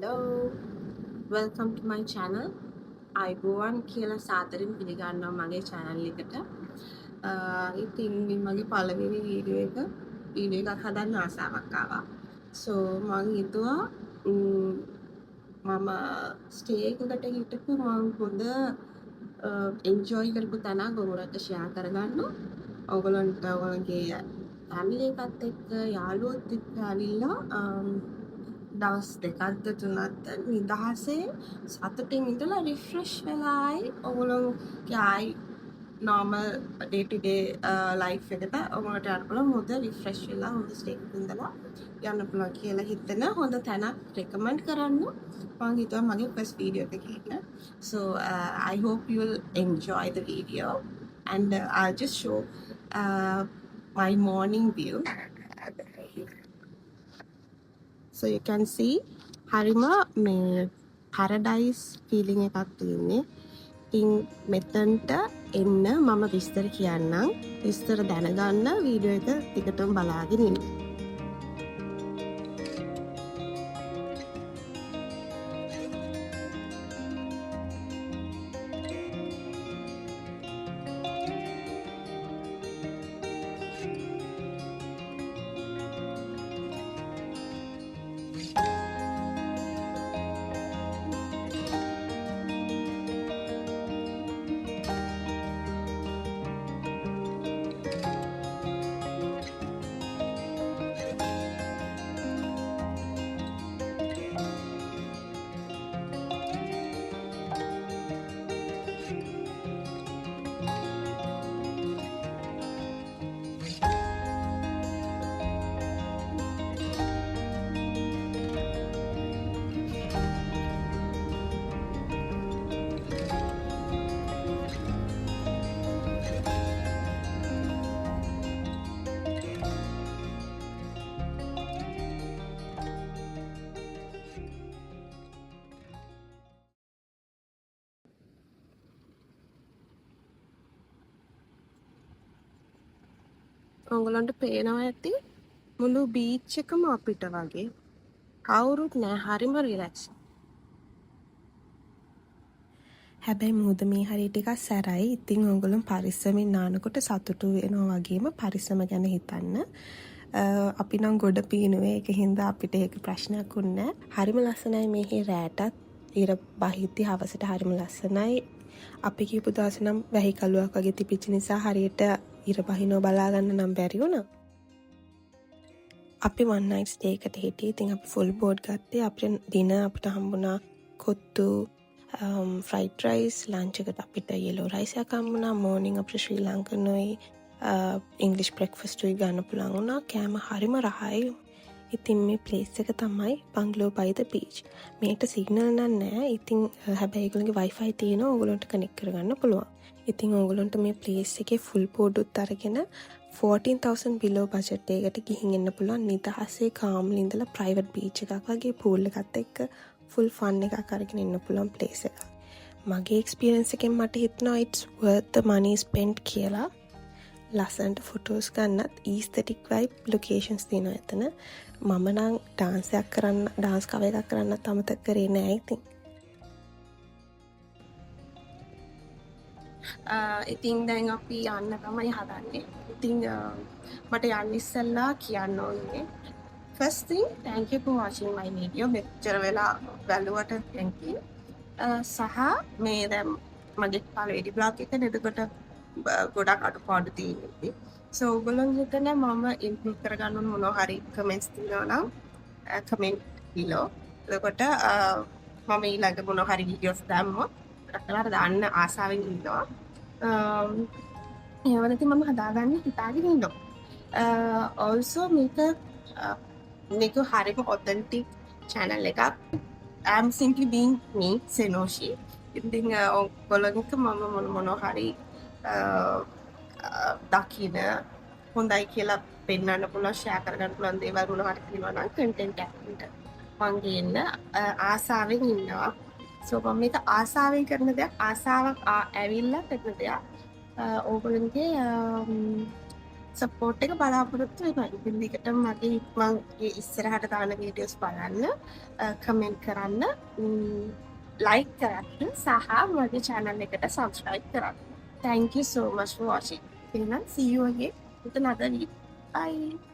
Hello, welcome to my channel. අයිබෝවන් කියලා සාදරයෙන් පිළිගන්නවා මගේ channel එකට. ඉතින් මගේ පළවෙනි වීඩියෝ එකක් හදන්න ආසාවක් ආවා. So මම හිතුවා මම ස්ටේ එකකට හිටපු මම හොඳ එන්ජොයි කරපු තැනක් ඔයගොල්ලන්ට ෂෙයා කරගන්න. ඔයගොල්ලන්ට ඔයගොල්ලන්ගේ ෆැමිලි එකත් එක්ක යාළුවොත් එක්ක ඇවිල්ලා දවස් දෙකක්ද තුනක්ද නිදහසේ සතුටින් ඉඳලා රිෆ්‍රෙෂ් වෙලායි ඔයගොල්ලෝගේ ආයි normal day to day life එකට ඔයගොල්ලන්ට යන්න පුළුවන් හොඳ රිෆ්‍රෙෂ් වෙලා හොඳ ස්ටේ එකක ඉඳලා යන්න පුළුවන් කියලා හිතන හොඳ තැනක් recommend කරන්න මම හිතුවා මගේ first video එක ගන්න. So I hope you will enjoy the video and I'll just show my morning view. So you can see හරිම මේ paradise feeling එකක් තියෙන්නේ. ඉතින් මෙතනට එන්න මම විස්තර කියන්නම්. විස්තර දැනගන්න වීඩියෝ එක ටිකටම බලාගෙන ඉන්න. ඔයගලන්ට පේනවා ඇති මුළු බීච් එකම අපිට වගේ කවුරුත් නෑ හරිම රිලැක්ස්. හැබැයි මුහුද මේ හරිය ටිකක් සැරයි. ඉතින් ඔයගොල්ලෝ පරිස්සමෙන් නානකොට සතුටු වෙනවා වගේම පරිස්සම ගැන හිතන්න. අපි නම් ගොඩ පීනුවේ ඒක හින්දා අපිට ඒක ප්‍රශ්නයක් වුණේ නෑ. හරිම ලස්සනයි මේ රෑටත් ඉර බහිද්දි හවසට හරිම ලස්සනයි. අපි කියපු දවසේ නම් වැහි කලුවක් වගේ තිබිච්ච නිසා හරියට ඉර බහිනව බලා ගන්න නම් බැරි වුණා. අපි one night stay එකට හිටියේ. ඉතින් අපි full board ගත්තේ. අපිට දින අපිට හම්බුණා කොත්තු fried rice, lunch එකට අපිට yellow rice එකක් හම්බුණා. morning අපිට ශ්‍රී ලංකනෝයි English breakfast එකක් ගන්න පුළුවන් වුණා. කෑම හරිම රහයි. ඉතින් මේ place එක තමයි Bungalow by the beach. මේකට signal නම් නැහැ. ඉතින් හැබැයි ඒගොල්ලන්ගේ wifi තියෙනවා. ඕගොල්ලන්ට connect කරගන්න පුළුවන්. ඉතින් ඕගොල්ලන්ට මේ place එකේ full board උත් අරගෙන 14,000 below budget එකකට ගිහින් එන්න පුළුවන්. නිදහසේ calmly ඉඳලා private beach එකක් වගේ pool එකත් එක්ක full fun එකක් අරගෙන ඉන්න පුළුවන් place එකක්. මගේ experience එකෙන් මට හිතෙනවා it's worth the money spent කියලා. ලස්සනට photos ගන්නත් aesthetic vibe locations තියෙනවා එතන. මම නම් dance cover එකක් කරන්නත් අමතක කරේ නෑ ඉතින්. ඉතින් දැන් අපි යන්න තමයි හදන්නේ. ඉතින් මට යන්න ඉස්සෙල්ලා කියන්න ඕනේ first thing thank you for watching my video. මෙච්චර වෙලා බලුවට thank you. සහ මේ දැන් මගේ පළවෙනි vlog එක එතකොට ගොඩක් අඩුපාඩු තියෙනවා. so ඔයගොල්ලෝ හිතන මම improve කරගන්න ඕන මොනවා හරි comments තියෙනවා නම් comment below. එතකොට මම ඊළඟ මොනවා හරි videos දාමු. ඔයාලා දාන්න ආසාවෙන් ඉන්නවා. ඒවලදී මම හදාගන්න හිතාගෙන ඉන්නවා. also මේක හරිම authentic channel එකක්. I'm simply being me, Senoshi. ඉතින් ඔයගොල්ලන්ට මම මොනවා හරි දකින්න හොඳයි කියලා පෙන්වන්න පුළුවන් ෂෙයා කරගන්න පුළුවන් දේවල් වුණා හරි තියෙනවා නම් content එකකට මම ගේන්න ආසාවෙන් ඉන්නවා. so මම මේක ආසාවෙන් කරන දෙයක් ආසාවක් ඇවිල්ලා කරන දෙයක්. ඕගොල්ලන්ගේ සපෝට් එක බලාපොරොත්තු වෙනවා. ඉතින් දිගටම මගේ මං ඉස්සරහට දාන වීඩියෝස් බලන්න, කමෙන්ට් කරන්න, ලයික් කරන්න සහ මගේ channel එකට subscribe කරන්න. Thank you so much for watching. එහෙනම් see you again with another video. Bye.